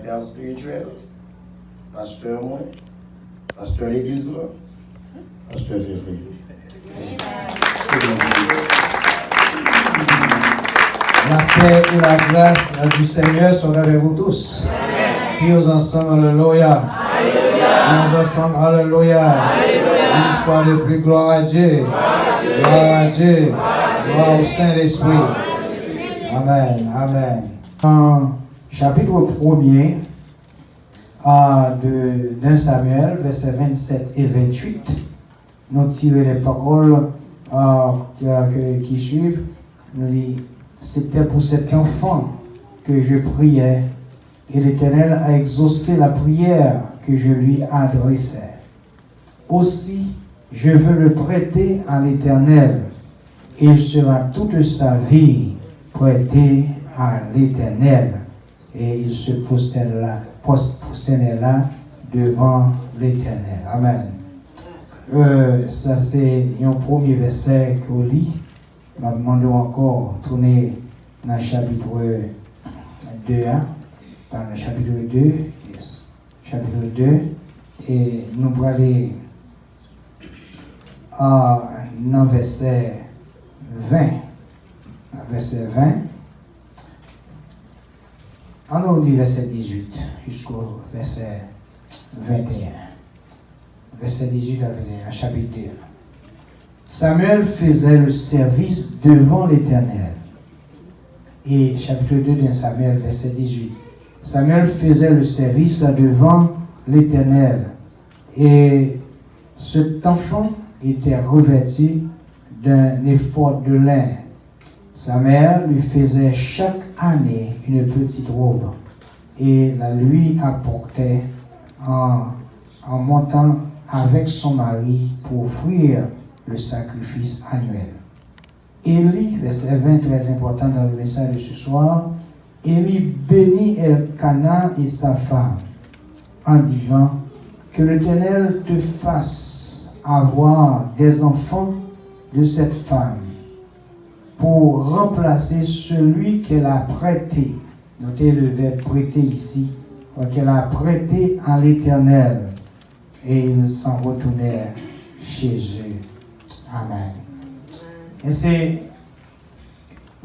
père spirituel, pasteur moi, pasteur l'église là, pasteur février. La paix et la grâce du Seigneur sont avec vous tous. Prions ensemble, alléluia. Prions ensemble, alléluia. Une fois de plus, gloire à Dieu. Gloire à Dieu. Gloire au Saint-Esprit. Amen. Amen. En chapitre 1er de Samuel, versets 27 et 28, nous tirons les paroles qui suivent. Nous dit, c'était pour cet enfant que je priais, et l'Éternel a exaucé la prière que je lui adressais. Aussi, je veux le prêter à l'Éternel, et il sera toute sa vie prêté à l'Éternel. Et il se prosternait là devant l'Éternel. Amen. Ça c'est un premier verset qu'on lit. Je vais demander encore de tourner dans le chapitre 2. Dans le chapitre 2. Yes. Chapitre 2. Et nous allons aller dans verset 20. Verset 20. On dit verset 18 jusqu'au verset 21. Verset 18 à 21, chapitre 2. Samuel faisait le service devant l'Éternel. Et chapitre 2 de Samuel, verset 18. Samuel faisait le service devant l'Éternel. Et cet enfant était revêtu d'un éphod de lin. Sa mère lui faisait chaque année une petite robe et la lui apportait en montant avec son mari pour offrir le sacrifice annuel. Élie, verset 20, très important dans le message de ce soir, Élie bénit Elkana et sa femme en disant que l'Éternel te fasse avoir des enfants de cette femme pour remplacer celui qu'elle a prêté. Notez le verbe prêter ici, qu'elle a prêté à l'Éternel. Et ils s'en retournèrent chez eux. Amen. Et c'est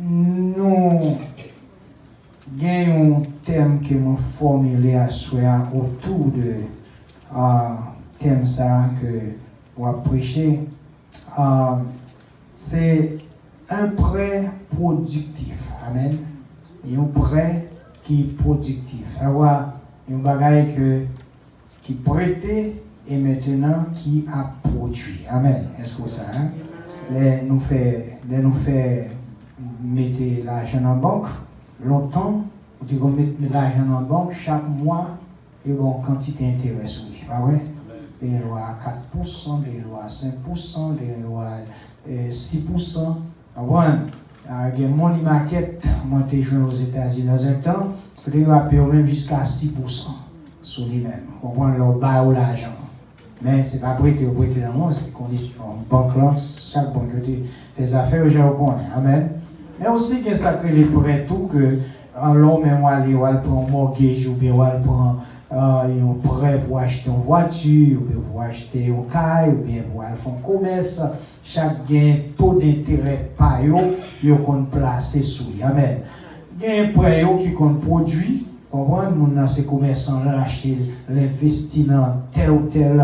nous gagnons un thème que nous formulé à soi autour de thème ça que on va prêcher. C'est un prêt productif. Amen. Et un prêt qui est productif. Avoir un bagage qui prêtait et maintenant qui a produit. Amen. Est-ce que ça, hein? Nous fait mettre l'argent en banque, longtemps, on dit qu'on met l'argent en banque, chaque mois, il y a une quantité d'intérêt sur lui. Pas vrai? Des lois à 4%, des lois à 5%, des lois à 6%. Il y a money market, moi j'ai joué aux États-Unis dans un temps, les lois payent même jusqu'à 6% sur lui-même. On prend leur bas ou l'argent. Mais ce n'est pas prêté ou prêté dans le monde, c'est des conditions. Banque là, chaque banque des affaires, je reconnais. Amen. Mais aussi, il y a ça que les prêts, tout que l'homme va aller prendre un mortgage ou bien va prendre un prêt pour acheter une voiture, ou bien pour acheter un caille, ou bien pour aller faire un commerce. Chaque gain, taux d'intérêt par eux, ils ont placé sous lui. Amen. Il y a un prêt qui compte produit. Comprendre, nous dans ces commerçants-là, acheter, l'investir dans tel ou tel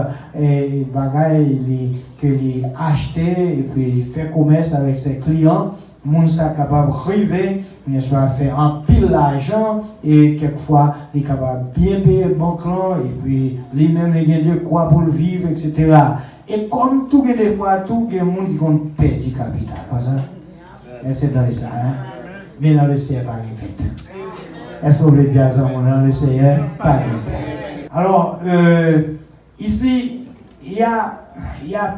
bagaille que les acheter et puis faire commerce avec ses clients. Moun sa capable arriver, n'est-ce pas, faire un pile d'argent et quelquefois il est capable bien payer banque là et puis lui-même il gagne de quoi pour vivre, etc. Et comme tout des fois tout les monde qui ont perdu capital, pas ça? Et c'est dans le ça, hein? Mais dans le Seigneur pas répète. Est-ce que vous voulez dire ça, dans le Seigneur pas répète? Alors ici il y a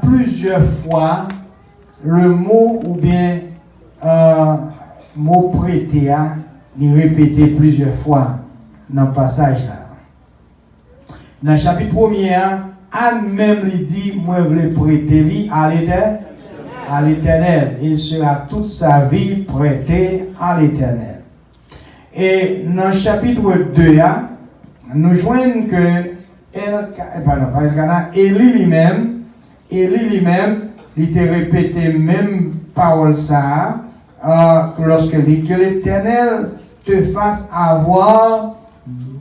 plusieurs fois le mot ou bien mot prêté il est répété plusieurs fois dans le passage là. Dans le chapitre 1er, Anne même lui dit, moi je veux prêter lui à l'Éternel. Il sera toute sa vie prêté à l'Éternel. Et dans le chapitre 2, nous joignons que Élie lui-même, il était répété même parole ça, que lorsque dit que l'Éternel te fasse avoir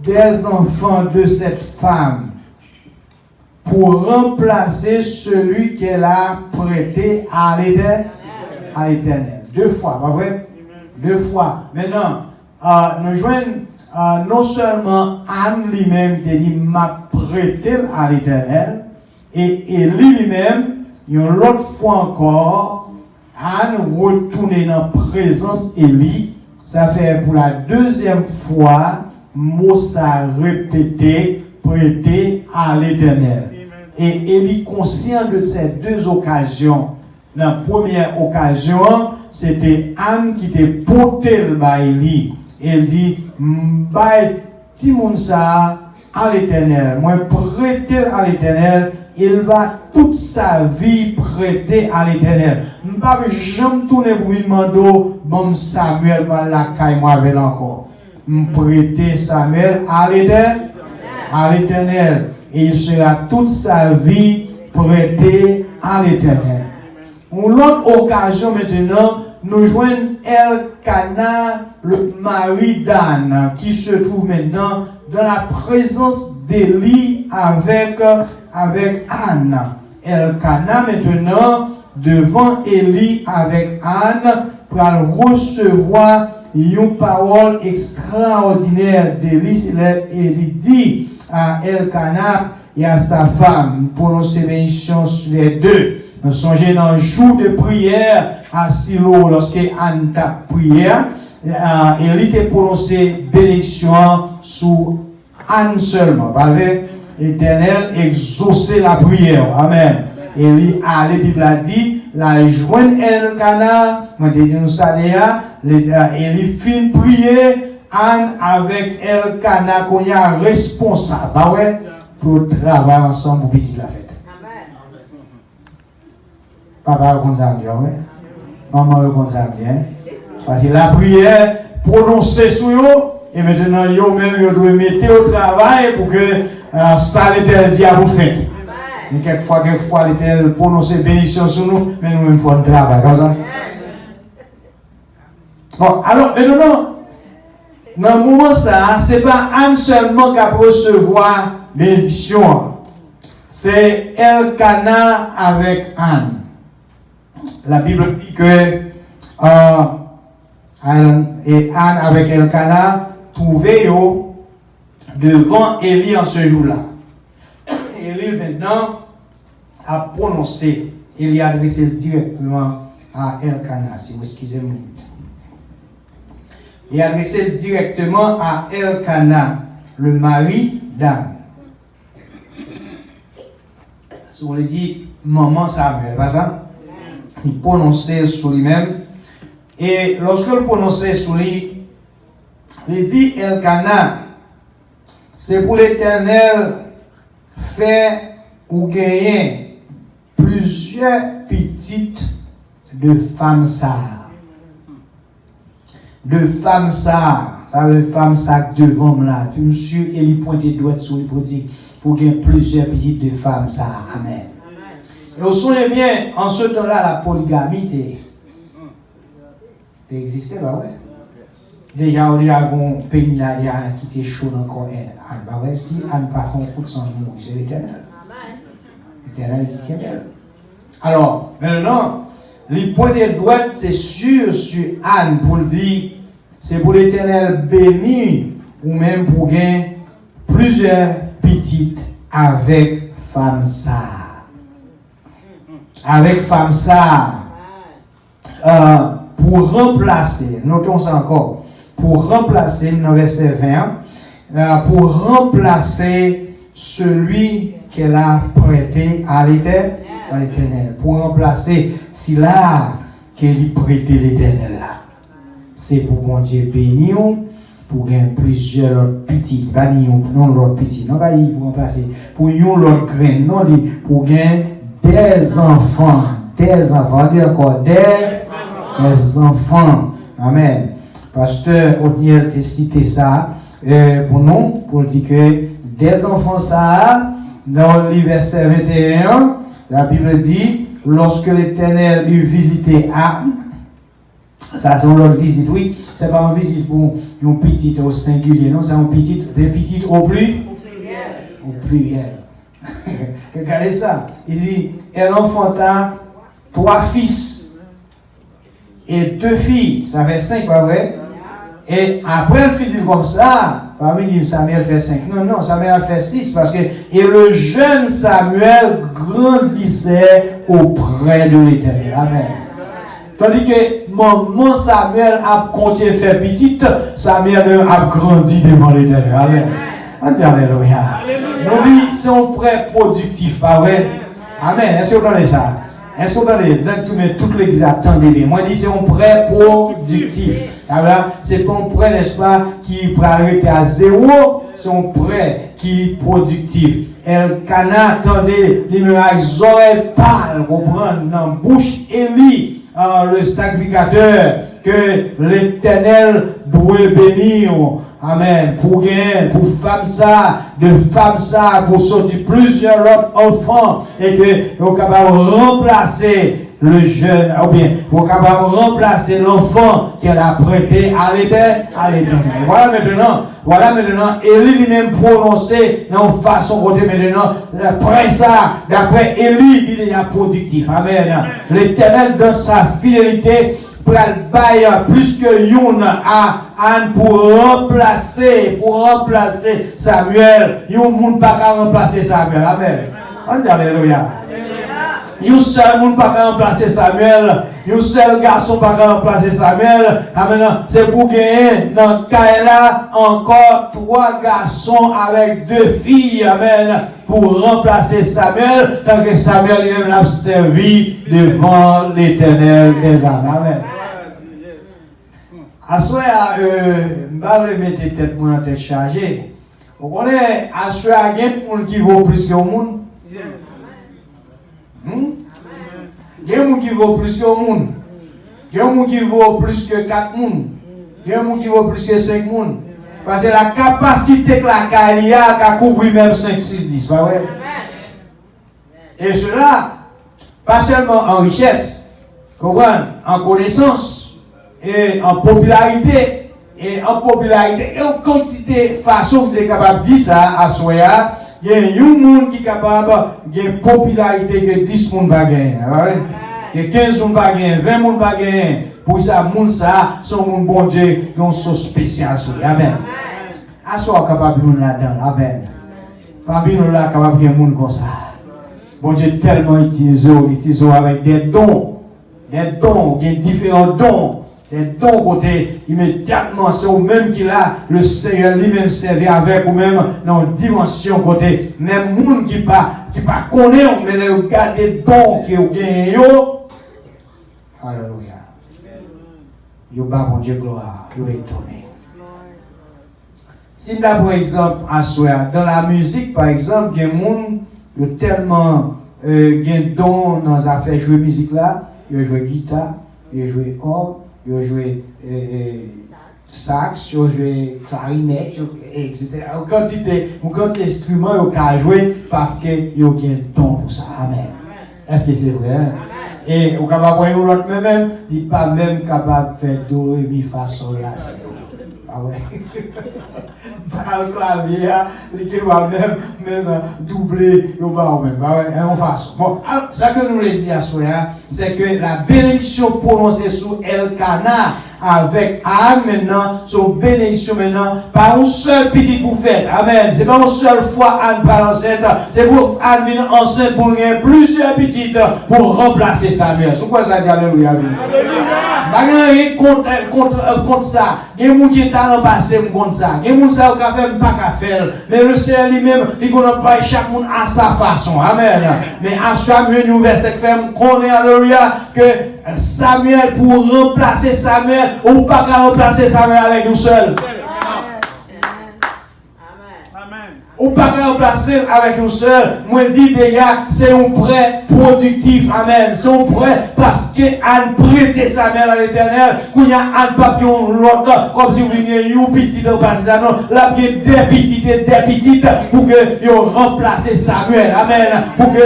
des enfants de cette femme pour remplacer celui qu'elle a prêté à l'Éternel. 2 fois, pas vrai? 2 fois. Maintenant, nous joignons non seulement Anne lui-même qui dit m'a prêté à l'Éternel, et Élie lui-même, une autre fois encore, Anne retourne dans la présence d'Élie. Ça fait pour la 2e fois, Moussa répété, prêté à l'Éternel. Et Élie, conscient de ces 2 occasions, la première occasion, c'était Anne qui était portée par Élie. Elle dit, M'bay Timonsa à l'Éternel, moi prêter à l'Éternel, il va toute sa vie prêter à l'Éternel. M'pas jamais tourner pour lui demander, bon Samuel va la caille moi avec encore. M'prêter Samuel à l'Éternel, et il sera toute sa vie prêté à l'Éternel. Une autre occasion maintenant, nous joignons Elkana, le mari d'Anne, qui se trouve maintenant dans la présence d'Élie avec Anne. Elkana maintenant devant Élie avec Anne pour recevoir une parole extraordinaire d'Élie. Élie dit à Elkana et à sa femme, prononcer bénédiction sur les 2. Nous songez dans le jour de prière à Silo, lorsque Anne t'a prié, Élie t'a prononcé bénédiction sur Anne seulement. L'Éternel exaucer la prière. Amen. Élie a, la Bible a dit, la jointe Elkana, moi je dis nous ça déjà, Élie fin prier, Anne avec Elkana qu'on y a responsable, pour travailler ensemble pour petit la fête. Papa reconnaît bien, ouais. Maman reconnaît bien. Parce que la prière prononcée sur eux, et maintenant, yo même, yo doivent mettre au travail pour que ça l'Éternel dit à vous faire. Et quelquefois, l'Éternel prononce bénédiction sur nous, mais nous-mêmes faisons un travail, comme ça. Bon, alors, maintenant, dans le moment ça, ce n'est pas Anne seulement qui a recevoir bénédiction. C'est Elkana avec Anne. La Bible dit que Anne avec Elkana trouvaient devant Élie en ce jour-là. Élie maintenant a prononcé, Élie a adressé directement à Elkana, si vous excusez-moi. Il a adressé directement à Elkana, le mari d'Anne. Si on le dit, maman Samuel, pas ça? Il prononçait sur lui-même. Et lorsque il prononçait sur lui, il dit Elkana, c'est pour l'Éternel faire ou gagner plusieurs petites de femmes ça. De femmes ça. Ça veut femmes ça devant là. Puis monsieur, il pointait doigt sur lui pour dire pour gagner plusieurs petites de femmes ça. Amen. Et vous souvenez bien, en ce temps-là, la polygamie existait, bah ouais. Déjà, on y a un pays là qui était chaud encore. Bah ouais, si Anne pas fait un coup de sang, c'est l'Éternel. L'Éternel qui tient d'elle. Alors, maintenant, les points de droite, c'est sûr sur Anne pour le dire, c'est pour l'Éternel béni ou même pour gagner plusieurs petites avec femme ça. Avec femme ça, pour remplacer, notons ça encore, pour remplacer, dans verset 20, pour remplacer celui qu'elle a prêté à l'Éternel. Pour remplacer, si là, qu'elle y prêté l'Éternel là. C'est pour bon Dieu bénir, pour gagner plusieurs autres petits, pas non l'autre petit, non pas pour remplacer, pour yon l'autre grain, non pour gagner des enfants, dis encore, des enfants. Amen. Pasteur Otniel t'a cité ça, pour nous, pour dire que des enfants ça, dans le verset 21, la Bible dit, lorsque l'Éternel eut visité Anne, ça c'est une autre visite, oui, c'est pas une visite pour une petite au singulier, non, c'est une petite, des petites au pluriel. Au pluriel. Regardez ça, il dit, elle enfanta 3 fils et 2 filles, ça fait 5, pas vrai? Et après, elle finit comme ça, parmi nous, Samuel fait 5. Non, Samuel fait 6 parce que, et le jeune Samuel grandissait auprès de l'Éternel. Amen. Tandis que maman Samuel a continué à faire petite, Samuel a grandi devant l'Éternel. Amen. On dit Alléluia. Nous disons, c'est un prêt productif, pas vrai? Amen. Est-ce que vous connaissez ça? Est-ce que vous connaissez toute l'église attendez bien? Moi, je dis, c'est un prêt productif. Alors, c'est pas un prêt, n'est-ce pas, qui peut arrêter à 0, c'est un prêt qui est productif. Elkana, attendez, les oreilles pâles, comprendre, dans la bouche, Élie, le sacrificateur, que l'Éternel doit bénir. Amen. Pour gagner, pour femme ça, de femme ça, pour sortir plusieurs autres enfants, et que vous êtes capable de remplacer le jeune, ou bien, vous êtes capable de remplacer l'enfant qu'elle a prêté à l'Éternel. Voilà maintenant, Élie lui-même prononcé dans façon côté maintenant, après ça, d'après Élie, il est productif. Amen. L'Éternel, dans sa fidélité, bailler plus que Youn à Anne pour remplacer Samuel. Youn moun pas qu'à remplacer Samuel. Amen. On dit Alléluia. Youn seul moun pas qu'à remplacer Samuel. Youn seul garçon pas qu'à remplacer Samuel. Amen. C'est pour gagner dans Kaela encore 3 garçons avec 2 filles. Amen. Pour remplacer Samuel, tant que Samuel lui-même l'a servi devant l'Éternel des âmes. Amen. À ce moment-là, je vais mettre tête pour la tête chargée. Vous connaissez, à ce moment-là, il y a des gens qui vaut plus que le monde. Il y a des gens qui vaut plus que le monde. Il y a des gens qui vaut plus que 4 personnes. Il y a des gens qui vaut plus que 5 personnes. Parce que la capacité que la carrière a couvert même 5, 6, 10. Pas vrai? Et cela, pas seulement en richesse, en connaissance, et en popularité, et en quantité de façon de capable de dire ça à Soya, il y a un monde qui est capable de gagner popularité que 10 personnes va gagner. Il y a 15 personnes va gagner, 20 personnes va gagner. Pour ça, monde ça, son monde bon Dieu, qui ont son spécial sur lui. Amen. À soi capable de nous là-dedans. Amen. Parmi nous là, capable de gagner monde comme ça. Bon Dieu tellement utilisé avec des dons, différents dons. Des dons côté immédiatement, c'est au même qu'il a le Seigneur lui-même servi avec ou même dans une dimension côté. Même monde qui pas connaît, mais les regarde des dons qui ont gagné. Alléluia. Yo ba bon Dieu gloire, yo étonné. Si là par exemple à soi dans la musique par exemple, il y a des gens qui tellement gain don dans les affaires jouer musique là, ils jouent guitare, ils jouent orgue, ils jouent sax, ils jouent clarinette, etc. Une quantité d'instruments ils peuvent jouer parce qu'ils ont un don pour ça. Amen. Est-ce que c'est vrai? Et au capable voir l'autre même, il n'est pas même capable de faire do, ré, mi, fa, sol, la, si. Ah ouais. Par le clavier, il est même doubler, il va même. Ah ouais, en façon. Bon, ça que nous voulons dire à soi, c'est que la bénédiction prononcée sur Elkana avec Anne maintenant, son bénédiction maintenant, par une seule petite bouffette. Amen. C'est pas une seule fois Anne par enceinte, c'est pour Anne venir enceinte pour gagner plusieurs petites pour remplacer Samuel. C'est quoi ça dit? Alléluia. Alléluia. Contre ça. Il y a des gens qui sont passé contre ça. Il y a des gens qui sont pas faire. Mais le Seigneur lui-même, il connaît pas chaque monde à sa façon. Amen. Mais à chaque nous verset que fait connaît alléluia que Samuel pour remplacer Samuel ou pas qu'à remplacer Samuel avec nous seul. Ou pas remplacer avec un seul. Moi dis déjà, c'est un prêt productif. Amen. C'est un prêt parce que Anne prêter sa mère à l'Éternel. Quand il y a un papillon l'autre, comme si vous veniez un petit de partisan, là il y a des petites pour que vous remplacez Samuel. Amen. Pour que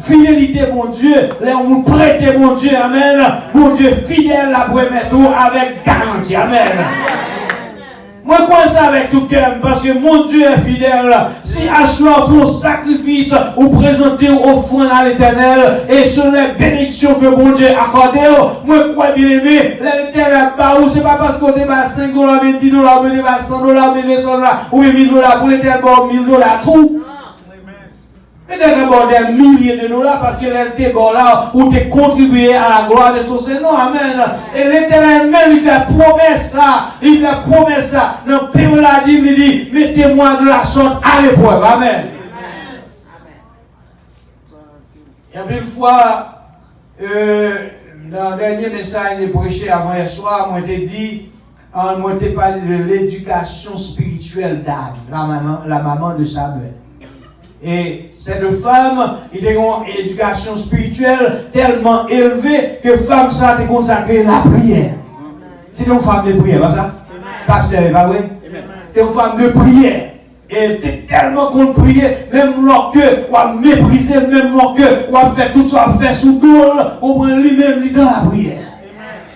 fidélité mon Dieu, là on prête mon Dieu. Amen. Mon Dieu fidèle la pour mettre avec garantie. Amen. Moi, je crois ça avec tout cœur, parce que mon Dieu est fidèle. Si à soi vous sacrifice ou présentez offrande à l'Éternel, et sur les bénédictions que mon Dieu a accordées, moi, je crois bien aimé, l'Éternel pas où, c'est pas parce qu'on débat 5 $, mais 10 $, mais débat 100 $, mais 200 $, ou 1000 $, pour l'Éternel, 1000 $, tout. Et d'abord des milliers de $, parce que l'été bon là où tu contribué à la gloire de son Seigneur. Amen. Et l'Éternel même il fait promesse ça. Il fait promesse ça. Dans le pays là il dit mettez-moi de la sorte à l'épreuve. Amen. Et une fois dans le dernier message que j'ai prêché avant hier soir, moi j'ai dit moi j'ai parlé de l'éducation spirituelle d'Anne, la maman de Samuel. Et cette femme, il a une éducation spirituelle tellement élevée que femme ça a consacré la prière. C'est une femme de prière, pas ça? Pasteur, pas vrai? C'est une femme de prière. Et t'es tellement qu'on prier, même lorsque on a méprisé, même lorsque on a fait tout ça, on a fait sous dos, on prend lui-même dans la prière.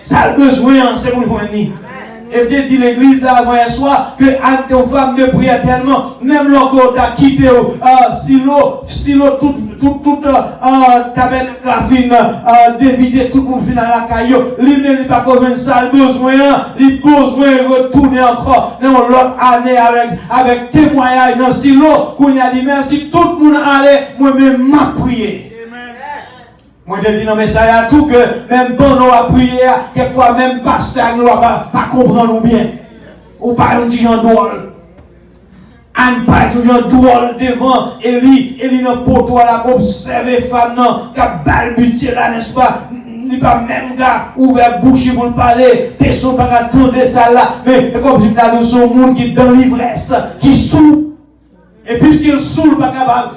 Ça a besoin, c'est pour le ni. Et je dit l'église d'avant hier soir que Anne est une femme de prière tellement, même lorsqu'on a quitté silo, tout la fine, dévider tout le monde final à la caillou, lui-même n'a pas convaincu ça, il a besoin de retourner encore dans l'autre année avec témoignage dans silo, qu'on a dit merci, tout le monde allait, moi-même m'a prié. Moi, je dis non, mais ça y a tout que même bon, on a prié, quelquefois même pasteur, on ne va pas comprendre bien. Ou pas un petit genre drôle. Anne pas un genre drôle devant Élie n'a pas toi là pour observer femme qui a balbutié là, n'est-ce pas? Il n'est pas même gars ouvert bouche pour parler, personne ne va attendre ça là, mais comme si nous sommes un monde qui est dans l'ivresse, qui saoule. Et puisqu'il saoule, pas capable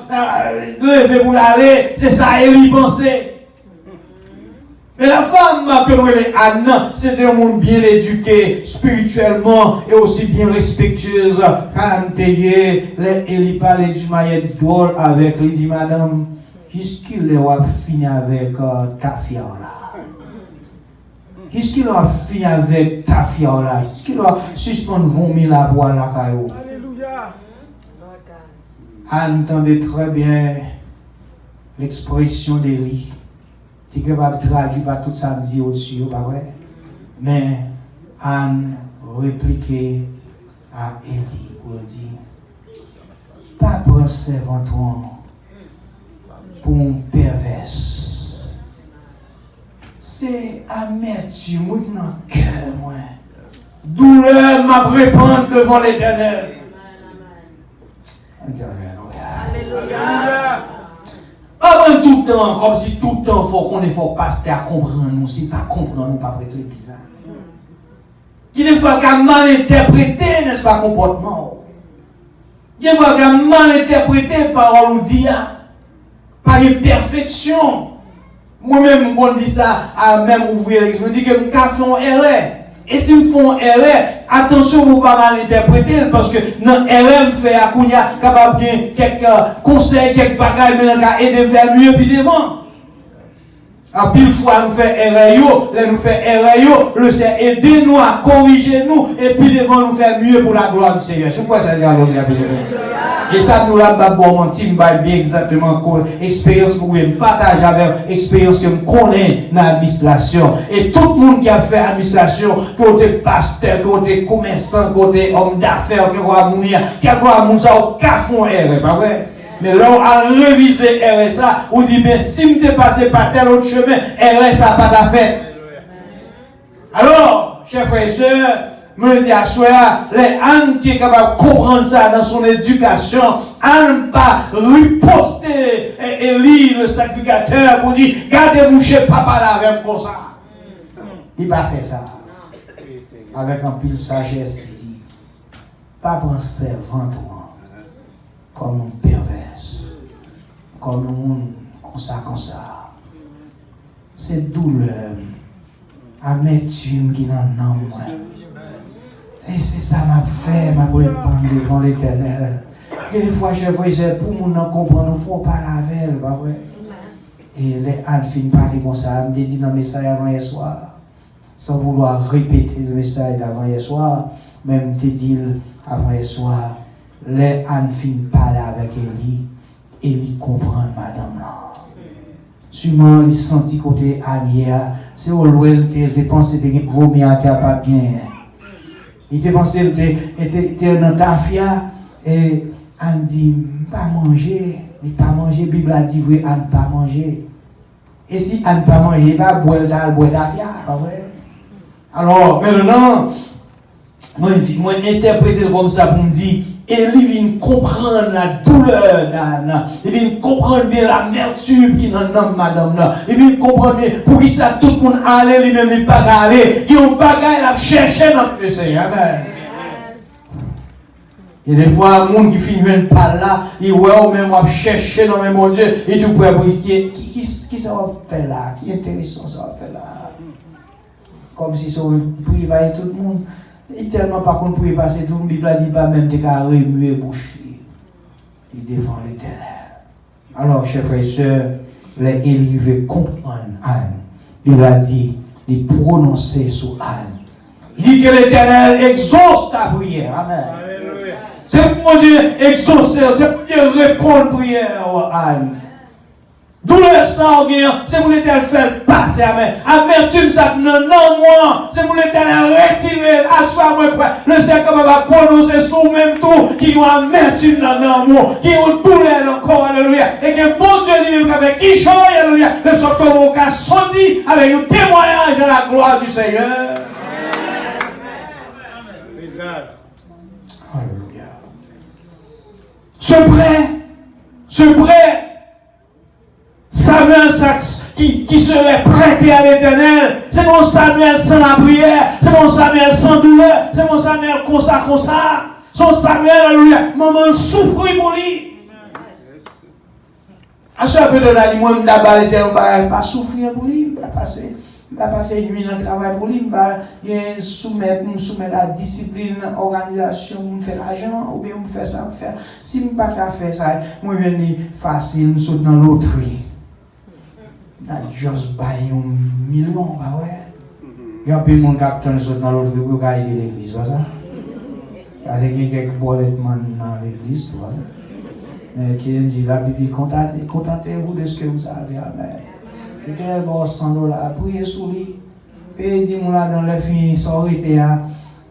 de lever pour l'aller, c'est ça, Élie pensait. Mais la femme que nous appelons Anne, c'était un monde bien éduqué spirituellement et aussi bien respectueuse. Quand elle parlait du mariage drôle avec, elle dit madame, qu'est-ce qu'il a fini avec ta fiole-là? Qu'est-ce qu'il a fini avec ta fiole-là? Qu'est-ce qu'il a suspendu 20 000 à boire la caillou? Alléluia! Anne entendait très bien l'expression d'Élie. Tu es capable de traduire pas tout ça dit au-dessus, pas vrai? Mais Anne répliquait à Élie pour dire pas prendre servanton pour un perverse. C'est amertume dans le cœur, moi. Douleur m'a répandre devant l'Éternel. Alléluia. Pas tout le temps, comme si tout le temps, il faut qu'on est pasteur à comprendre nous, si pas comprendre nous, pas prêter l'église. Il y a des fois qu'on a mal interprété, n'est-ce pas, comportement. Il y a des fois qu'on a mal interprété parole ou dit, par imperfection. Moi-même, quand je dis ça, à même ouvrir l'église, je me dis que je fais une erreur. Et si vous font erreur, attention, vous ne pas mal interpréter, parce que dans l'erreur, fait à Kounia, capable de quelques conseils, quelques bagages, mais on a aidé vers mieux puis devant. En pile fois, nous faisons erreur, nous faisons erreur, le Seigneur aide nous à corriger nous, et puis devant nous faire mieux pour la gloire du Seigneur. C'est quoi ça dit à l'autre? Et ça, nous l'avons d'abord menti, nous avons bien exactement l'expérience que vous pouvez partager avec l'expérience que vous connaissez dans l'administration. Et tout le monde qui a fait l'administration, côté pasteur, côté commerçant, côté homme d'affaires, qui a mounir, qui a font erreur, pas vrai? Mais là, on a révisé RSA, on dit, mais si je ne passe pas tel autre chemin, RSA n'a pas d'affaire. Alors, chers frères et sœurs, je me dis à soi, les Anne qui est capable de comprendre ça dans son éducation, Anne pas riposter Élie, le sacrificateur, pour dire, gardez mon chez papa là avec comme ça. Il n'a pas fait ça. Avec un pile sagesse, il dit, pas prendre servant, toi. comme un perverse, comme un monde comme ça. C'est douleur, amertume qui n'en a moi. Et c'est ça m'a fait, m'a répandre devant l'Éternel. Des fois, je vois pour nous comprendre, nous ne faut pas la veille, bah ouais. Et les Anne finissent parler comme ça, me dit dans le message avant hier soir, sans vouloir répéter le message d'avant hier soir, même te dit avant hier soir, les Anne finissent parler avec Élie comprend madame là. Sûrement, il senti côté Annie, c'est au loin, il pensé que vomi à terre pas bien. Il pensé que était dans ta fia et Anne dit, pas manger. Il pas manger, la Bible a dit, oui, Anne pas manger. Et si Anne pas manger, il va boire ta fia, pas vrai? Alors, maintenant, moi interpréter comme ça pour me dire, Élie vient comprendre la douleur d'Anne. Il vient comprendre bien l'amertume qui dans l'homme, madame là. Il vient comprendre bien pour qui ça tout le monde allait, lui-même il pas aller. Qui ont bagaille à chercher dans le Seigneur. Amen. Et des fois, un monde qui finit une palle là, il voit au même à chercher dans le mon Dieu, et tout pour qui ça va faire là? Qui est intéressant ça va faire là? Comme si ça pouvait passer tout le monde. Et tellement par contre pouvait passer tout le monde, la Bible a dit pas même des cas remuer bouche. Il défend l'Éternel. Alors, chers frères et sœurs, les Élie veulent comprendre Anne. Il a dit, il prononcer sur Anne. Il dit que l'Éternel exauce ta prière. Amen. C'est pour Dieu exaucer, c'est pour Dieu répondre prière à Anne. Douleur ça, c'est pour l'Éternel faire passer. Amen. Amertume ça, non, moi, c'est pour l'Éternel retirer, asseoir-moi. Le Seigneur va prononcer sur même tout, qui ont amertume dans moi, qui ont douleur dans le corps, alléluia. Et que bon Dieu lui-même avec qui chante, alléluia, le sortir au cas sorti avec un témoignage de la gloire du Seigneur. Alléluia. Ce prêt, Samuel qui serait prêté à l'Éternel, c'est mon Samuel sans la prière, c'est mon Samuel sans douleur, c'est mon Samuel comme ça. Son Samuel, alléluia, maman souffre pour lui. À ce peu de là, moi, je ne vais pas souffrir pour lui, je vais passer une nuit dans le travail pour lui, je vais soumettre la discipline, l'organisation, je fais l'argent, ou bien je fais ça, si je ne vais pas faire ça, moi je vais facile, je saute dans l'auterie. Je vais bailler $1 million, bah ouais. Il y a un peu de monde qui saute dans l'auterie pour aider l'église, pas ça? Parce qu'il y a quelques bolettes dans l'église, tu vois ça? Mais qui me dit, la Bible, contentez-vous de ce que vous avez, amen. Et qu'elle va $100, priez sur lui. Et dis-moi là dans le fin, sortez,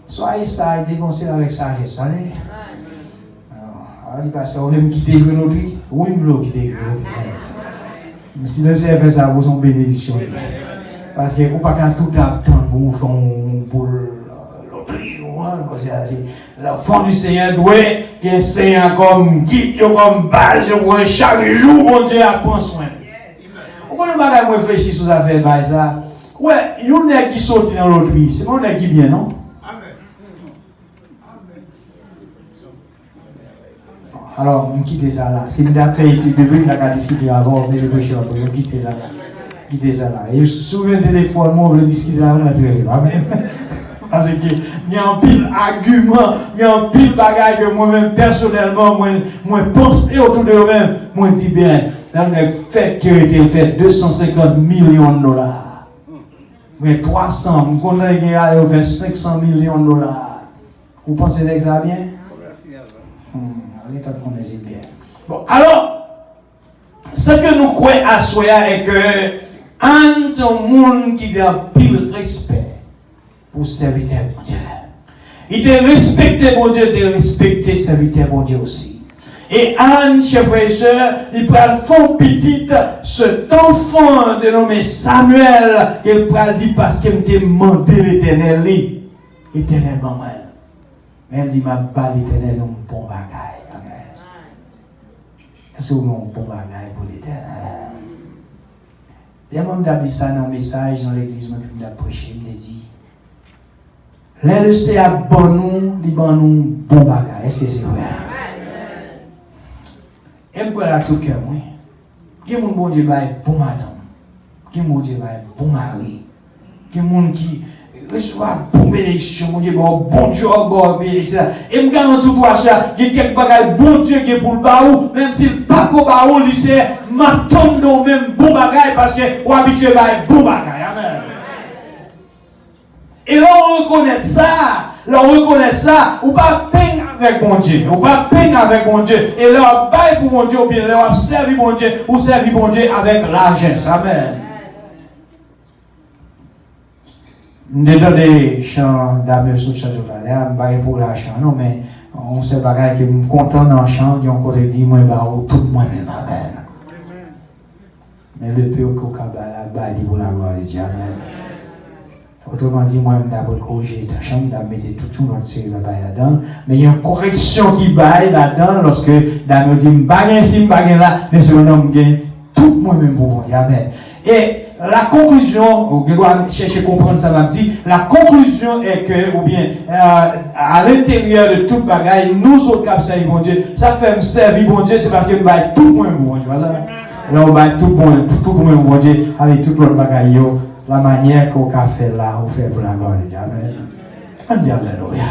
soyez sage, dépensez avec sagesse, allez. Alors, il passe, on aime quitter une autre vie, ou il veut quitter une autre vie. Mais si le Seigneur fait ça, vous sont bénédictions. Parce que vous ne pouvez pas tout attendre pour l'autre vie. La fond du Seigneur doit que le Seigneur comme guide, comme base, chaque jour, mon Dieu a prend soin. Vous ne pouvez pas réfléchir sur ça affaires comme ça. Ouais, il y a un nègre qui sortit dans l'autre vie. C'est pas un nègre qui vient, non? Amen. Alors, on quitte ça là. Si nous avons fait étude de Bible, on a discuté avant, mais je vais quitter ça là. Quittez ça là. Et souvenez-vous des fois, moi, on veut discuter là, on a trouvé. Amen. Parce qu'il y a un pile argument, il y a un pile bagage que moi-même, personnellement, moi pense autour de moi-même. Moi, dis bien, dans le fait qu'il a été fait $250 millions. Mais 300, vous connaissez qu'il a fait $500 millions. Vous pensez que ça bien? Arrêtez de connaître bien. Bon, alors, ce que nous croyons à soi est que Anne, c'est un monde qui a pile respect pour serviteur mon Dieu. Il te respecte mon Dieu, il te respecte serviteur mon Dieu aussi. Et Anne, chers frères et sœurs, il prend fond petite, cet enfant dénommé Samuel, qu'il prend dit parce qu'il m'a demandé l'Éternel, éternellement moi. Mais elle dit, ma balle l'Éternel, un bon bagaille. Amen. Est-ce que vous avez un bon bagaille pour l'Éternel? Et moi, je dit ça dans un message dans l'église, je me prêché, je me dit, là, le Seigneur bon nous, il bon nous bon bagage. Est-ce que c'est vrai? Et me connaît tout cœur moi. Qui mon bon Dieu bail bon madame. Qui mon Dieu bail bon mari. Qui mon qui reçoit bon bénédiction, mon Dieu bon job, bon bénédiction. Et me garantis toi ça, il y a quelques bagages bon Dieu qui pour le baou, même s'il pas qu'au baou, il sait m'attendre au même bon bagage parce que ou habitué bail bon bagage. Amen. Et là on reconnaît ça, ou pas peine avec mon Dieu, ou pas peine avec mon Dieu, et là on baille pour mon Dieu, ou bien là on servi mon Dieu, ou servi mon Dieu avec l'argent. Amen. Nous avons des chants d'Abel sur le chant de la pas pour l'argent, non, mais on sait pas que je suis content dans le chant, qui ont dit, moi, tout moi-même, amen. Mais le peu qu'on a baillé pour la gloire de Dieu, amen. Autrement dit, moi, je d'abord corriger ta chambre, je mettre tout notre série là-dedans, mais il y a une correction qui baille là-dedans lorsque Dame dit, je ne suis pas là, mais c'est un homme qui tout moi-même pour moi, amen. Et la conclusion, je dois chercher à comprendre ça, m'a dit, la conclusion est que, ou bien, à l'intérieur de toute bagaille, nous autres qui servons bon Dieu, ça fait me servir bon Dieu, c'est parce que nous baillons tout moi bon Dieu, voilà. Là, on baille tout moi bon Dieu, avec toute notre bagaille, la manière qu'on a fait là, on fait pour la gloire de Dieu. Amen. On dit Alléluia.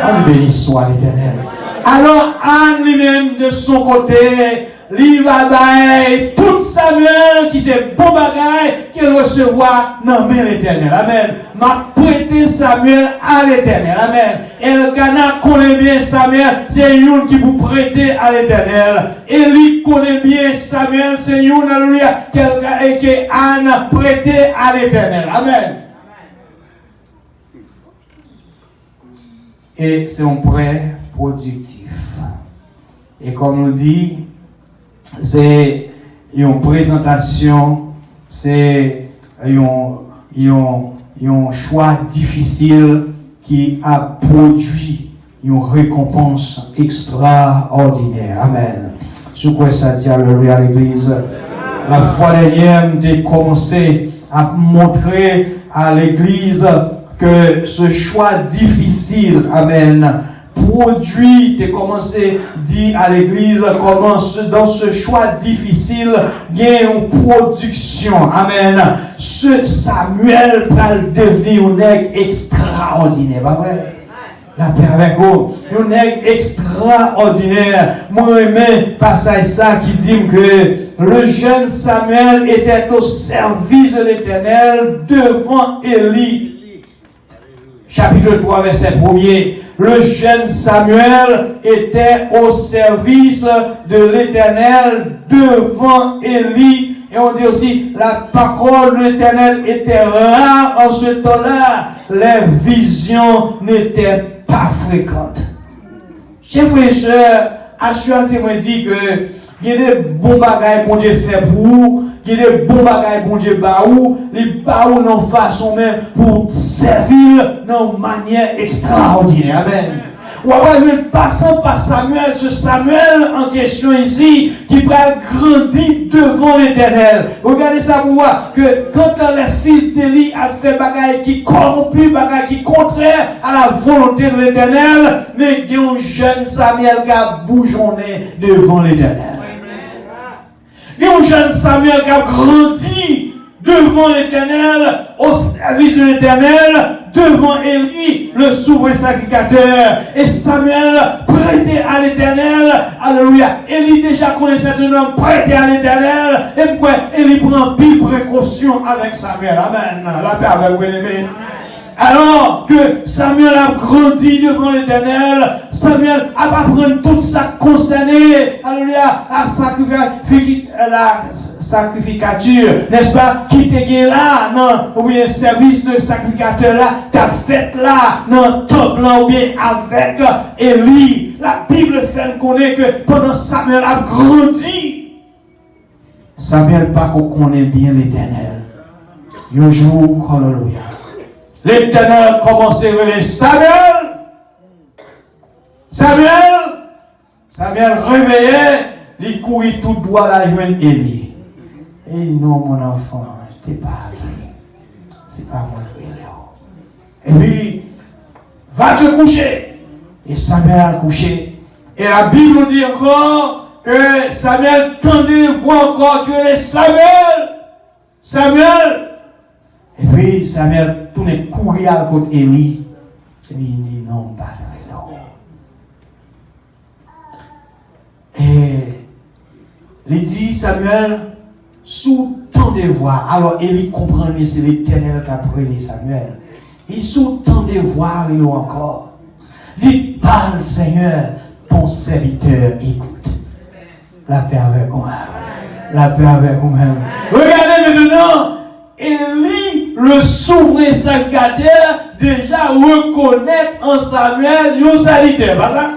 On bénit soit l'Éternel. Alors, Anne lui-même de son côté, il va bailler tout Samuel qui c'est bon bagaille qu'il recevoir dans l'Éternel. Amen. M'a prêté Samuel à l'Éternel. Amen. Elkana connaît bien Samuel, c'est une qui vous prêter à l'Éternel. Élie connaît bien Samuel, c'est une, alléluia, que Anne prêté à l'Éternel. Amen. Et c'est un prêt productif. Et comme on dit, c'est une présentation, c'est un choix difficile qui a produit une récompense extraordinaire. Amen. Sur quoi ça dit à l'église? La fois dernière, j'ai commencé à montrer à l'église que ce choix difficile, amen, produit, tu as commencé à dire à l'église comment dans ce choix difficile, il y a une production. Amen. Ce Samuel va devenir un nègre extraordinaire. Bah ouais. La paix avec vous. Un nègre extraordinaire. Moi, j'aime passage ça qui dit que le jeune Samuel était au service de l'Éternel devant Élie. Chapitre 3, verset 1er. Le jeune Samuel était au service de l'Éternel devant Élie. Et on dit aussi, la parole de l'Éternel était rare en ce temps-là. Les visions n'étaient pas fréquentes. Chers frères et sœurs, assurez-moi dit que il y a des bons bagages pour Dieu fait pour vous. Il y a des bons bagages pour Dieu baou, les baou non façon même pour servir d'une manière extraordinaire. Amen. Ou après, passant par Samuel, ce Samuel en question ici, qui va grandir devant l'Éternel. Regardez ça pour voir que quand les fils d'Élie a fait bagaille qui corrompu, bagaille qui contraire à la volonté de l'Éternel, mais il y a un jeune Samuel qui a bougeonné devant l'Éternel. Il y a un jeune Samuel qui a grandi devant l'Éternel, au service de l'Éternel, devant Élie, le souverain sacrificateur. Et Samuel prêté à l'Éternel. Alléluia. Élie déjà connaissait un homme prêté à l'Éternel. Et pourquoi Élie prend pile précaution avec Samuel. Amen. La paix avec vous, aimé. Alors que Samuel a grandi devant l'Éternel, Samuel a pas pris toute sa concernée, alléluia, à la sacrificature, n'est-ce pas, qui était là, non, ou bien service de sacrificateur là, t'as fait là, non, temple là, ou bien avec Élie. La Bible fait connaître que pendant Samuel a grandi, Samuel pas qu'on connaît bien l'Éternel. Un jour, alléluia. L'Éternel commence à révéler Samuel. Samuel réveillait, il courait tout droit à la joindre Élie. Et non, mon enfant, je t'ai pas appris. C'est pas mon frère. Et puis, va te coucher. Et Samuel a couché. Et la Bible dit encore que Samuel tendait voix encore que Samuel. Samuel. Et puis Samuel tourne courir à côté Élie. Il dit non, pas non. Et il dit Samuel, sous tant de voix. Alors Élie comprend que c'est l'Éternel qui a pris Samuel. Et sous tant de voix, il a encore. Dit, parle Seigneur, ton serviteur écoute. La paix avec moi. La paix avec moi-même. Regardez maintenant, Élie, le souverain sacrificateur, déjà reconnaît en Samuel un serviteur. Pas ça?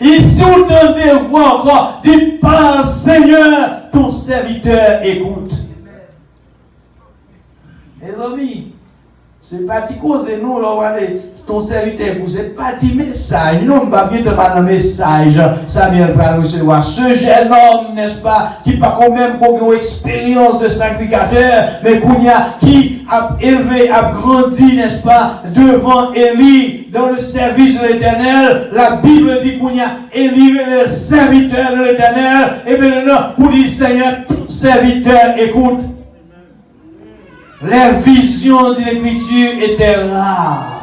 Il sous-tend des voix encore, dit, parle Seigneur, ton serviteur écoute. Mes amis, c'est pas si cause nous, ton serviteur écoute, c'est pas si message, non, pas bien te parler de message, Samuel va recevoir. Ce jeune homme, n'est-ce pas, qui pas quand même une expérience de sacrificateur, mais qui a élevé, a grandi, n'est-ce pas, devant Élie, dans le service de l'Éternel. La Bible dit qu'il y a Élie, le serviteur de l'Éternel, et maintenant, pour dire Seigneur, ton serviteur écoute. Les visions de l'Écriture étaient rares.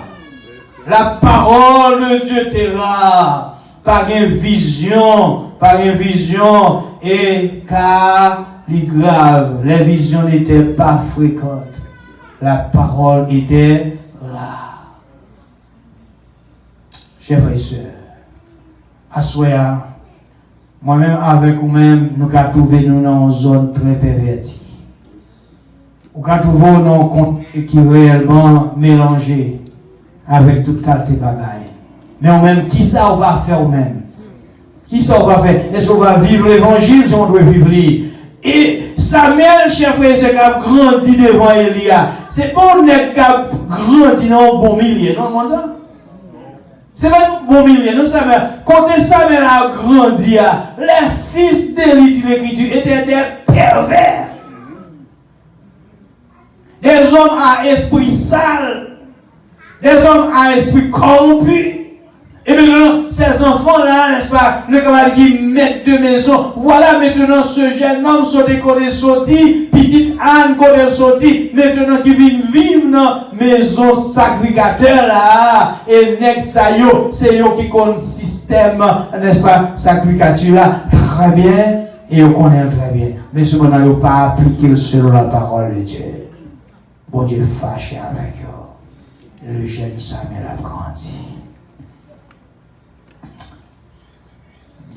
La parole de Dieu était rare. Par une vision, et car les graves, les visions n'étaient pas fréquentes. La parole était rare. Chers frères et sœurs, à soir, moi-même avec vous-même, nous avons trouvé nous dans une zone très pervertie. Ou quand nous voyons nos comptes qui réellement mélangés avec toute qualité de bagaille. Mais en même, qui ça on va faire au même? Qui ça on va faire? Est-ce qu'on va vivre l'évangile? On doit vivre lui. Et Samuel, cher frère, c'est qui a grandi devant Elia. C'est pas un nègre qui a grandi dans un bon milieu, non, mon Dieu? C'est pas un bon milieu, non, Samuel. Quand Samuel a grandi, les fils d'Élie de l'Écriture étaient des pervers. Des hommes à esprit sale, des hommes à esprit corrompu. Et maintenant, ces enfants-là, n'est-ce pas, nous avons dit maître de maison. Voilà maintenant ce jeune homme sorti côté sorti, petite Anne côté sorti, maintenant qui vient vivre dans maison sacrificateur là. Et next ça yo, c'est yo qui connaît le système, n'est-ce pas, sacrificature là, très bien, et on connaît très bien. Mais cependant, ils n'ont pas appliqué selon la parole de Dieu. Bon Dieu fâché avec eux. Et le jeune Samuel a grandi.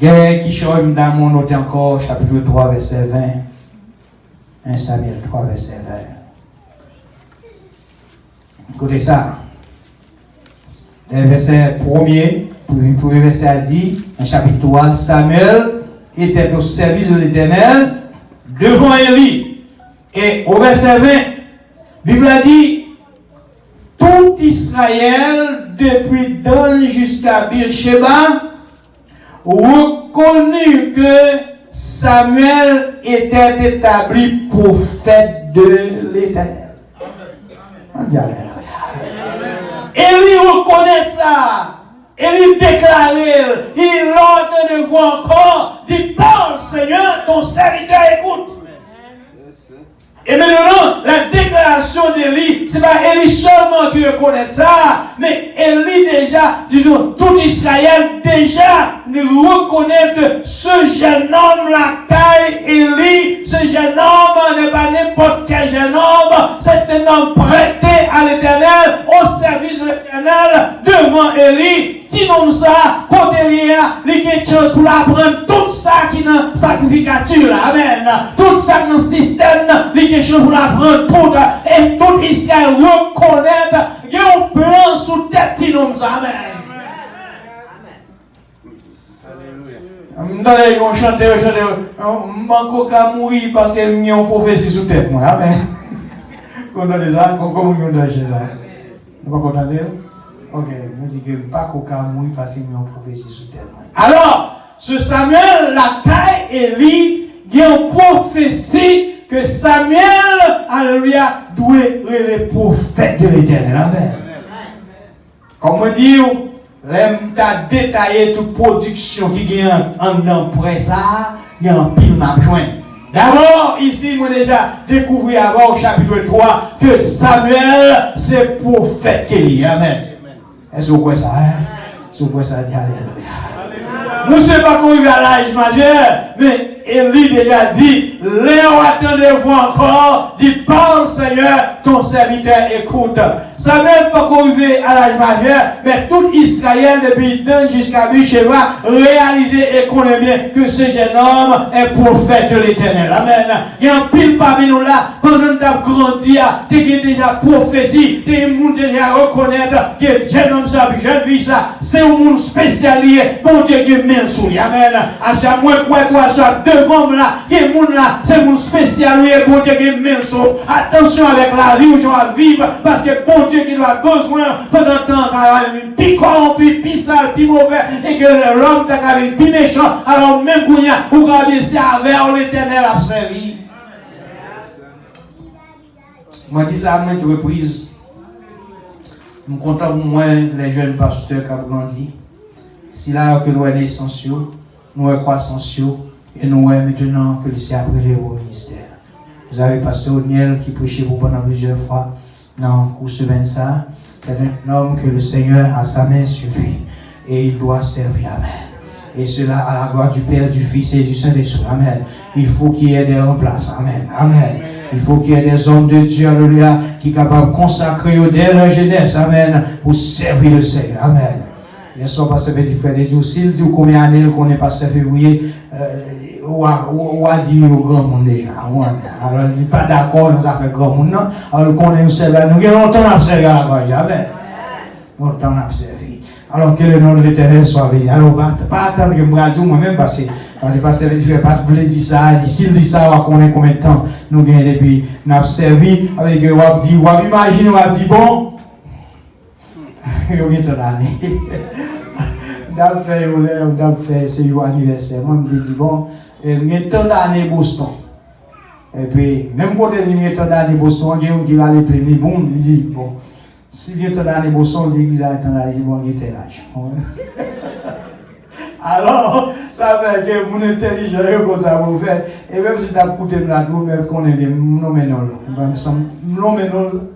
Guerre qui chante dans mon note encore, chapitre 3, verset 20. 1 Samuel 3, verset 20. Écoutez ça. Le verset premier verset a dit, en chapitre 3, Samuel était au service de l'Éternel devant Élie. Et au verset 20, la Bible a dit, tout Israël, depuis Dan jusqu'à Beersheba, reconnut que Samuel était établi prophète de l'Éternel. Élie reconnaît ça. Élie déclare, il entend de voix encore, dit, parle Seigneur, ton serviteur écoute. Et maintenant, la déclaration d'Élie, ce n'est pas Élie seulement qui reconnaît ça, mais Élie déjà, disons, tout Israël déjà reconnaît que ce jeune homme, la taille Élie, ce jeune homme n'est pas n'importe quel jeune homme, c'est un homme prêté à l'Éternel, au service de l'Éternel, devant Élie. Si comme ça, quand Élie a quelque chose pour apprendre tout ça qui est dans la sacrificature, amen. Tout ça dans le système, quelque chose pour apprendre tout. Et tout Israël reconnaître, il y a un plan sous tête, si comme ça, amen. Alléluia. On chante, manque qu'à mourir parce qu'il y a une prophétie sous tête, moi, amen. Comment on dit ça? Comment on dit ça? Vous ne pas content? Ok, on dit que pas qu'au cas mourir parce qu'il y a une prophétie sous terre. Alors, ce Samuel, la taille Élie, il y a une prophétie que Samuel, alléluia, doit être le prophète de l'Éternel. Amen. Comme on dit, L'aime t'a détaillé toute production qui gagne en près ça, il y a un pile n'a besoin. D'abord, ici, moi déjà découvert avant au chapitre 3 que Samuel, c'est prophète qu'il est. Amen. Est-ce que vous croyez ça? Est-ce que vous croyez ça? Alléluia. Nous ne sommes pas qu'on arrive à l'âge majeur, mais Élie déjà dit, Léon, attendez-vous encore, dit, parle Seigneur, ton serviteur écoute. Ça même pas qu'on arrive à l'âge majeur, mais tout Israël, depuis Dan jusqu'à Bicheva, réaliser et connaît bien que ce jeune homme est prophète de l'Éternel. Amen. Il y a un pile parmi nous là, pendant que tu as grandi, tu as déjà prophétie, tu as déjà reconnaître que jeune homme ça, jeune vie ça, c'est un monde spécialisé, bon Dieu qui met sous lui. Amen. À chaque mois, quoi, toi, ça, devant là, qui est monde là, c'est un monde spécialisé, bon Dieu qui met sous. Attention avec la vie où je dois vivre, parce que bon Dieu qui doit besoin pendant le temps, puis corrompu, puis sale, puis mauvais, et que l'homme t'a puis méchant, alors même qu'on y a, ou qu'on a baissé avec l'Éternel à servir. Moi, je dis ça à maintes reprises. Je suis content pour moi, les jeunes pasteurs qui ont grandi. C'est là que nous avons naissance, nous avons croissance, et nous avons maintenant que c'est après au ministère. Vous avez pasteur Odniel qui prêchait pour pendant plusieurs fois dans le cours semaine ça. C'est un homme que le Seigneur a sa main sur lui et il doit servir. Amen. Et cela à la gloire du Père, du Fils et du Saint-Esprit. Amen. Il faut qu'il y ait des remplaçants. Amen. Amen. Il faut qu'il y ait des hommes de Dieu, alléluia, qui sont capables de consacrer dès leur jeunesse. Amen. Pour servir le Seigneur. Amen. Hier soir, pasteur Petit Frère de Dieu, s'il dit combien d'années qu'on est pasteur février, ou a dit au grand monde déjà. Alors, il n'est pas d'accord dans affaires grand monde, non. Alors, qu'on est au service, nous avons longtemps à servir à la gloire. Amen. Longtemps à servir. Alors, que le nom de l'Éternel soit béni. Alors, pas attendre que je me dise moi-même, parce que le pasteur Petit Frère pas voulu dire ça, s'il dit ça, on connaît combien de temps nous gagnons depuis, nous avons servi, avec on va dire, on va imaginer, on va dire, bon, il y a bientôt d'années. On a fait, c'est un anniversaire. Moi, je me dis, bon, il y a tant d'années Boston. Et puis, même quand il y a tant d'années Boston, il y a un qui va aller plaider, bon, il dit, bon, s'il y a tant d'années Boston, l'église a tant d'années, bon, il y a tel âge. Alors, ça fait que mon intelligent, comme ça vous fait, et même si tu as écouté la tour, même qu'on est bien, non, mais non,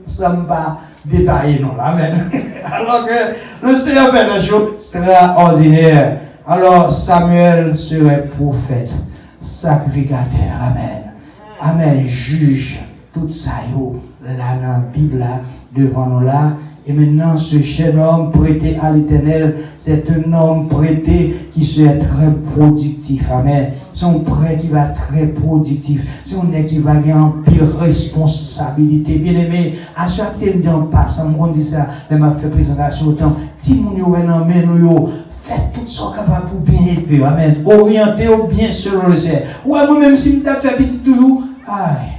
ça ne pas détaillé, non, amen. Alors que le Seigneur fait des choses extraordinaires. Alors, Samuel serait prophète, sacrificateur, amen. Amen, juge, tout ça, là, dans la Bible, là, devant nous là. Et maintenant, ce jeune homme prêté à l'Éternel, c'est un homme prêté qui serait très productif. Amen. C'est un prêt qui va être très productif. C'est un qui va avoir une pile responsabilité. Bien aimé, à chaque fois que je dis en passant, on dit ça, je m'a fait présentation autant. Si mon yo est dans nous, faites tout ça capable pour bien élever. Amen. Orientez-vous bien selon le Seigneur. Ouais, moi-même, si je me fais petit toujours, aïe.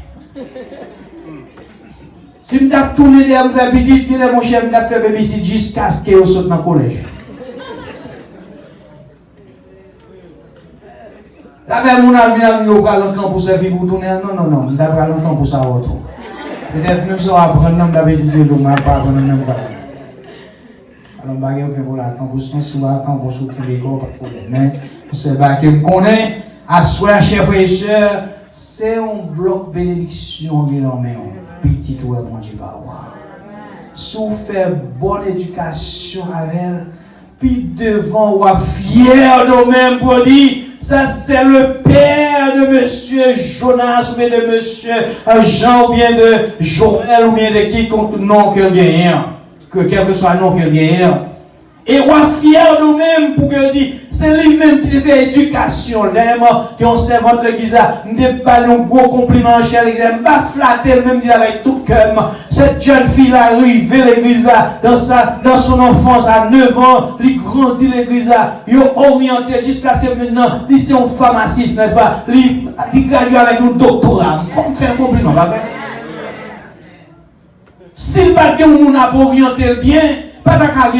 Si je me tourne et me faire petit, je mon chef, je me fait babysit jusqu'à ce que je saute dans le collège. Ça fait mon ami, je vais aller en camp pour servir pour tourner. Non, je vais aller en camp pour ça. Peut-être même si on va apprendre, je vais dire, je ne vais pas apprendre même pas. Alors, je vais pour la campus, si on va à campus, pas de problème. Mais, c'est pas que je connais, à soi, chers frères et sœurs, c'est un bloc bénédiction qui est en main. Petit ou bon Dieu va voir. Si vous faites bonne éducation avec elle, puis devant ou fier de même pour dire, ça c'est le père de monsieur Jonas ou bien de monsieur Jean ou bien de Joël ou bien de quiconque nom que gagne, que quel que soit le nom que gagne. Et on est fier de nous-mêmes pour que dit, c'est lui-même qui fait éducation, qui ont servi l'église, nous pas un gros compliment chez l'église, pas flatter même dit avec tout cœur. Cette jeune fille arrive à l'église dans son enfance à 9 ans, il grandit l'église, il est orienté jusqu'à ce maintenant, il c'est un pharmaciste, n'est-ce pas? Il gradue avec un doctorat. Il faut me faire un compliment, pas vrai? S'il pas que on a orienté bien, pas qu'à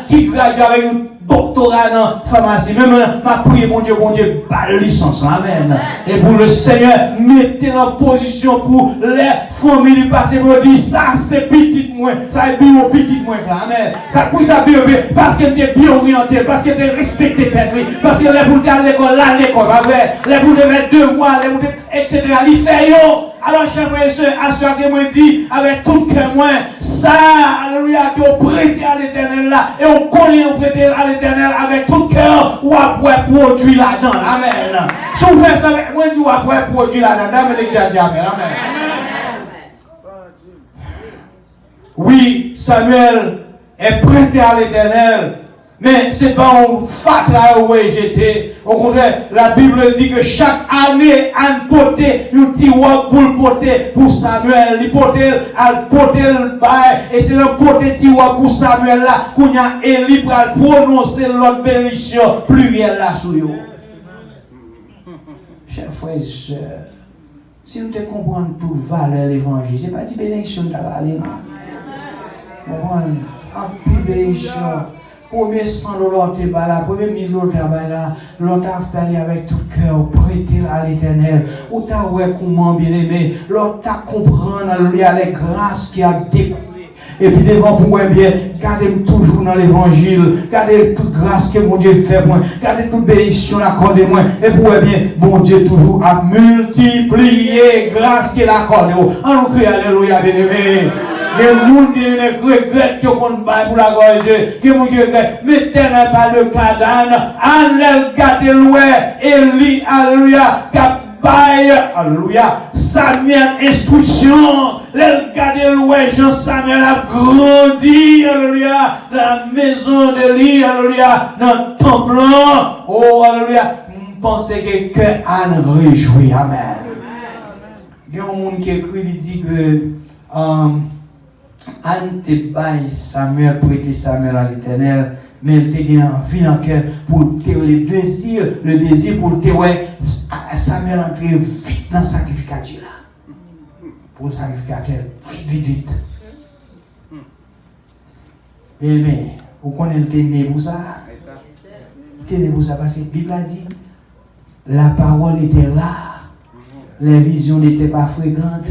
qui gradue avec un doctorat dans la pharmacie. Même ma prière, mon Dieu, pas licence. Amen. Et pour le Seigneur, mettez en position pour les familles passer pour dire ça, c'est petit moins. Ça est bien petit moins. Amen. Ça pour ça bien, parce qu'elle était bien orientée, parce qu'elle était respectée tête, parce qu'elle est pour à l'école, là, l'école, les pour faire devoirs, les pour etc. Il fait yo. Alors, chers frères et sœurs, à ce que moi dit, avec tout cœur, moi, ça, alléluia, qu'on prête à l'éternel là, et on connaît, on prête à l'éternel avec tout cœur, ou après produit là-dedans. Amen. Si vous faites ça, moi, je dis, ou après produit là-dedans, mais l'exagère, amen. Oui, Samuel est prêté à l'éternel. Mais ce n'est pas un fatra où j'étais. Au contraire, la Bible dit que chaque année, on portait un petit robe pour le porter pour Samuel. Il portait le bail. Et c'est le porter petit robe pour Samuel là. Qu'on a Élie pour prononcer l'autre bénédiction plurielle là sur eux. Chers frères et sœurs, si nous te comprenons toute valeur de l'évangile, ce n'est pas une bénédiction d'aller. Nous comprenons en plus bénédiction. Premier 100 $, t'es pas là, premier 1000 $, là, l'autre a parlé avec tout cœur, prêter à l'éternel, ou t'as ouais comment bien aimé, l'autre t'a comprendre, alléluia, les grâces qui a découlé. Et puis devant pour moi bien, gardez toujours dans l'évangile, gardez toute grâce que mon Dieu fait moi, gardez toute bénédiction accordée moi, et pour moi bien, mon Dieu toujours a multiplié grâce qu'il a accordée. En nous crie alléluia, bien aimé. Les gens qui regrettent qu'on baille pour la gloire de Dieu, qui regrettent, mettez pas le cadavre, allez garder loin, Élie, alléluia, baille, alléluia, Samuel, instruction, les garder loin, Jean Samuel a grandi, alléluia, dans la maison d'Élie, alléluia, dans le temple, oh, alléluia, pensez que Anne réjouit, amen. Il y a un monde qui écrit, il dit que, Anne te baille Samuel, prêter Samuel à l'éternel, mais elle te dit envie dans le cœur pour le désir pour te ouais, Samuel entrer vite dans le sacrificateur là. Pour le sacrificateur, vite. Mais, vous connaissez le téné pour ça? Téné pour ça parce que la Bible a dit, la parole était rare, les visions n'étaient pas fréquentes.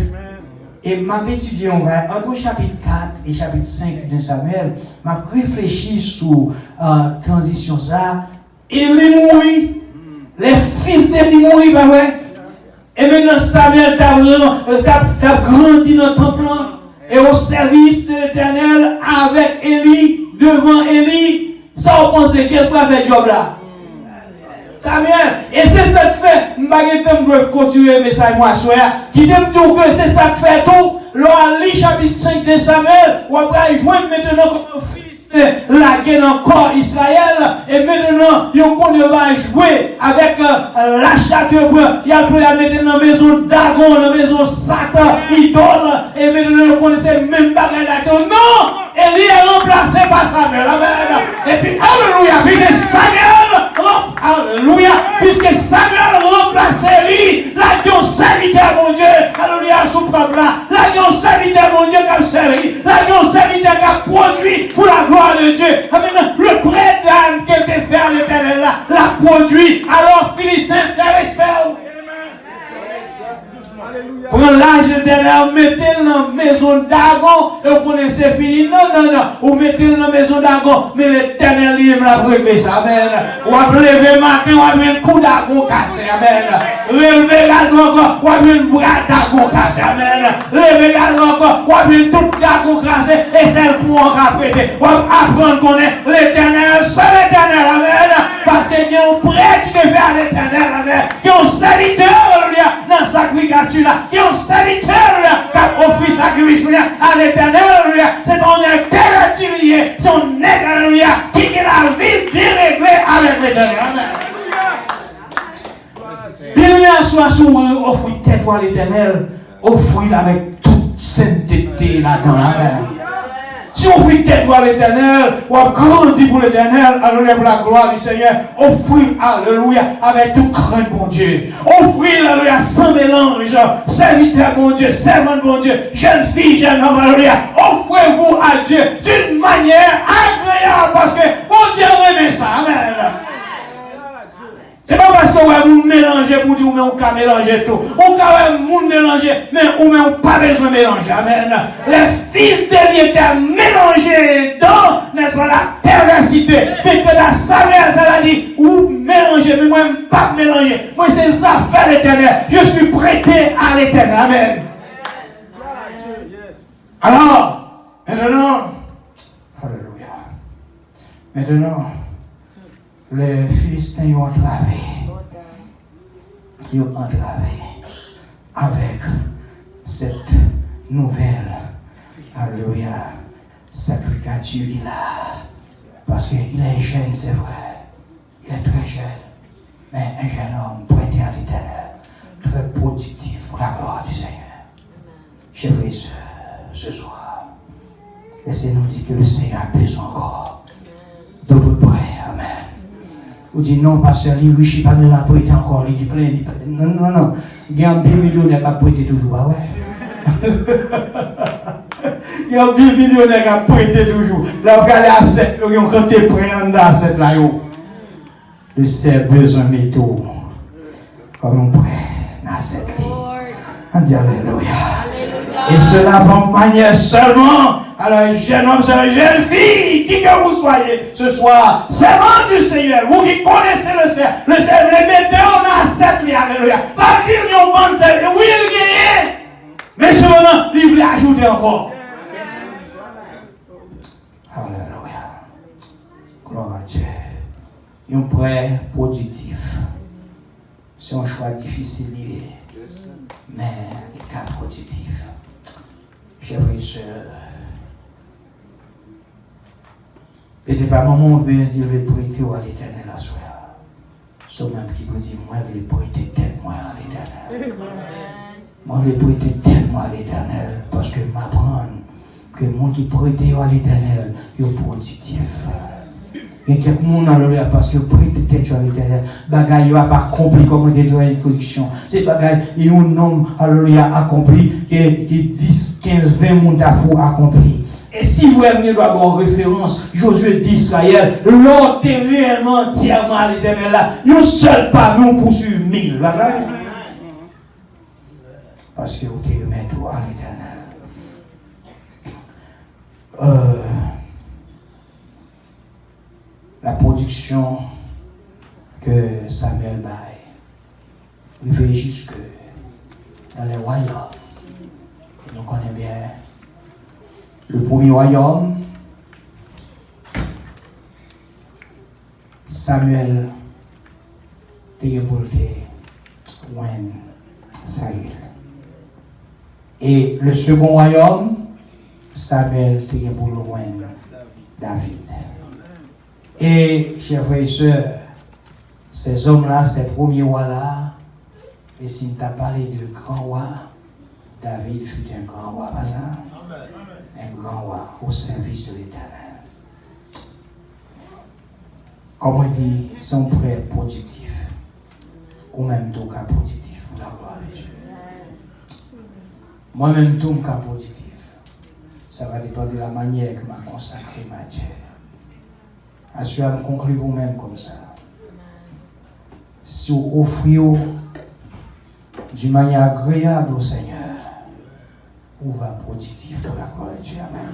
Et m'a étudié entre chapitre 4 et chapitre 5 de Samuel, m'a réfléchi sur transition ça. Et les mourir, les fils d'Élie mourir, pas vrai? Et maintenant Samuel t'a grandi dans le temple et au service de l'Éternel avec Élie, devant Élie. Ça on pense qu'est-ce qu'on va faire job là? Samuel, et c'est ça que fait, je vais continuer le message moi soir, qui dit que c'est ça que fait tout, le chapitre 5 de Samuel, on va joindre maintenant comme Philistin, la guerre encore Israël, et maintenant, on va jouer avec l'achat que il a pris à mettre dans la maison d'Agon, dans la maison Satan, idole, et maintenant, on connaissait même pas la non! Élie est remplacé par Samuel. Amen. Et puis, alléluia, puisque Samuel remplace Élie, là, il y a un serviteur, mon Dieu, alléluia, sous peuple là, là, il y a un serviteur, mon Dieu, qui a servi, là, il y a un serviteur qui a produit pour la gloire de Dieu. Amen. Le prêtre d'âme qui était fait à l'éternel là, l'a produit. Alors, Philistin, fait respect. Prends l'âge de l'éternel, mettez-le dans la maison d'Agon, et vous connaissez fini. Non. Vous mettez-le dans la maison d'Agon, mais l'éternel lui l'a prévu ça. Amen. Vous avez levé matin, vous avez un coup d'Agon cassé. Amen. Levez l'Agon, vous avez un bras d'Agon cassé. Amen. Levez l'Agon, vous avez tout d'Agon cassé, et celle pour en prêter. Vous apprendre qu'on est l'éternel, seul l'éternel. Amen. Parce qu'il y a un prêtre qui devait à l'éternel. Amen. Il y a un serviteur dans la sacrificature là. Qui est un serviteur qui a offert sacrifice à l'éternel, c'est qu'on est perpétué, c'est un nègre qui est la vie bien réglée avec l'éternel. Bien soit sur offrir tête à l'éternel, offrir avec toute sainteté là-dedans. Si on offre tête à l'éternel, on a grandi pour l'éternel, alléluia pour la gloire du Seigneur, offrir, alléluia, avec tout crainte, mon Dieu. Offrir, alléluia, sans mélange, serviteur, mon Dieu, servante, mon Dieu, jeune fille, jeune homme, alléluia. Offrez-vous à Dieu d'une manière agréable, parce que, bon bon Dieu remet ça. Amen. C'est pas parce que vous mélangez pour dire mais on peut mélanger tout. On peut mélanger, mais on n'a pas besoin de mélanger. Amen. Les fils d'Élie étaient mélangés dans, n'est-ce pas, la perversité. Mais que dans Samuel, ça a dit, ou mélanger, mais moi, je ne pas mélanger. Moi, c'est les affaires de l'Éternel. Je suis prêté à l'Éternel. Amen. Alors, maintenant, alléluia. Maintenant, les Philistins ont entravé. Ils ont entravé avec cette nouvelle, alléluia, sacrificature qu'il a. Parce qu'il est jeune, c'est vrai. Il est très jeune. Mais un jeune homme prêté à l'Éternel, très productif pour la gloire du Seigneur. Chers frères et sœurs, ce soir, laissez-nous dire que le Seigneur a besoin encore d'autres prêts. Amen. Vous dites non, pasteur, il est riche, il n'a pas prêté encore, il est plein. Non. Il y a un millionnaire qui a prêté toujours, ah ouais. Il y a un millionnaire qui a prêté toujours. Là, vous regardez à 7, vous avez quand tu prêt en à 7 là. Le Seigneur a besoin de métaux. Comme on prêt à 7 là. On dit alléluia. Et cela va de manière seulement. Alors, jeune homme, jeune fille, qui que vous soyez ce soir, servant du Seigneur, vous qui connaissez le Seigneur, les mettez en asset, alléluia. Pas dire qu'ils ont bon service, oui, il gagne, mais cependant, il voulait ajouter encore. Alléluia. Gloire à Dieu. Un prêt productif. C'est un choix difficile, mais il est productif. Chers frères et sœurs, peut-être pas moment où bien dire, je vais prêter à l'Éternel à soi. C'est même qui peut dire, moi, je vais prêter tellement à l'Éternel. Moi, je vais prêter tellement à l'Éternel parce que m'apprendre que moi qui prête à l'Éternel, il est productif. Et quelques monde alléluia parce que prêter tête à l'Éternel, bagaille il va pas accompli comme on dit dans l'introduction. C'est bagaille il y a un homme alléluia accompli qui 10, 15, 20 monde pour accomplir. Et si vous aimez d'abord référence, Josué dit Israël, l'autre est réellement entièrement à l'Éternel là. Un seul pas nous poursuivre 1000. Parce que vous êtes mettre à l'Éternel. La production que Samuel baille, il fait jusque dans les royaumes. Et nous connaissons bien le premier royaume. Samuel était pour Saül. Et le second royaume, Samuel était pour David. Et, chers frères et sœurs, ces hommes-là, ces premiers rois-là, et s'il t'a parlé de grand roi, David fut un grand roi, pas ça? Un grand roi au service de l'Éternel. Comme on dit, son prêt productif, ou même tout cas productif, pour la gloire de Dieu. Moi-même, tout cas productif, ça va dépendre de la manière que m'a consacré ma Dieu. Assurez-vous conclure vous-même comme ça. Si vous offrez d'une manière agréable au Seigneur, vous va productif pour la gloire de Dieu. Amen.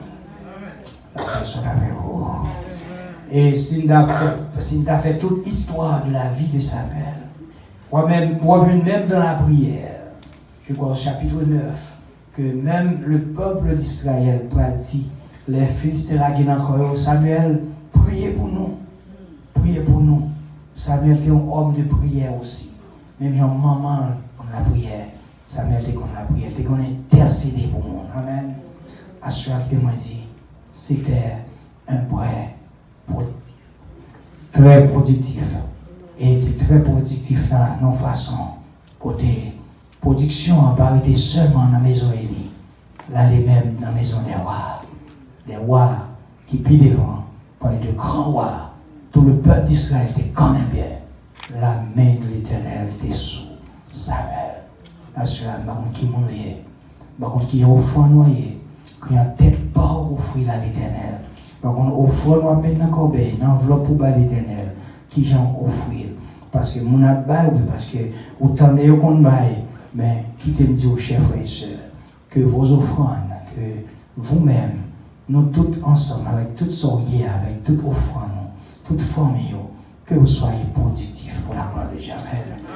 La personne avec vous. Et si nous avons fait toute l'histoire de la vie de Samuel, moi-même dans la prière, je crois au chapitre 9, que même le peuple d'Israël peut dire, les fils de la guerre Samuel, priez pour nous. Priez pour nous. Samuel était un homme de prière aussi. Même genre maman comme la prière. Samuel était comme la prière. Il était comme intercédé pour nous. Amen. Assurément, moi dit, c'était un prêt productif. Très productif. Et il était très productif dans nos façons. Côté production, on pas été seulement dans la maison Élie. Là, les mêmes dans la maison des rois. Des rois qui pillent devant. Par de grands rois, tout le peuple d'Israël était quand même bien. La main de l'Éternel était sous Samuel. Assurément, qui mourait, qui est au fond noyé, qui a tête pas offrir à l'Éternel. Par contre, offre nous mettre dans corbeille, dans enveloppe pour bas l'éternel, qui j'en offrir. Parce que mon abat, parce que autant de qu'on bail, mais qui te dit aux chers frères et sœurs, que vos offrandes, que vous-même, nous tous ensemble, avec toute soirée, avec toute offrande, toute famille, que vous soyez productifs pour la gloire de Dieu. Amen.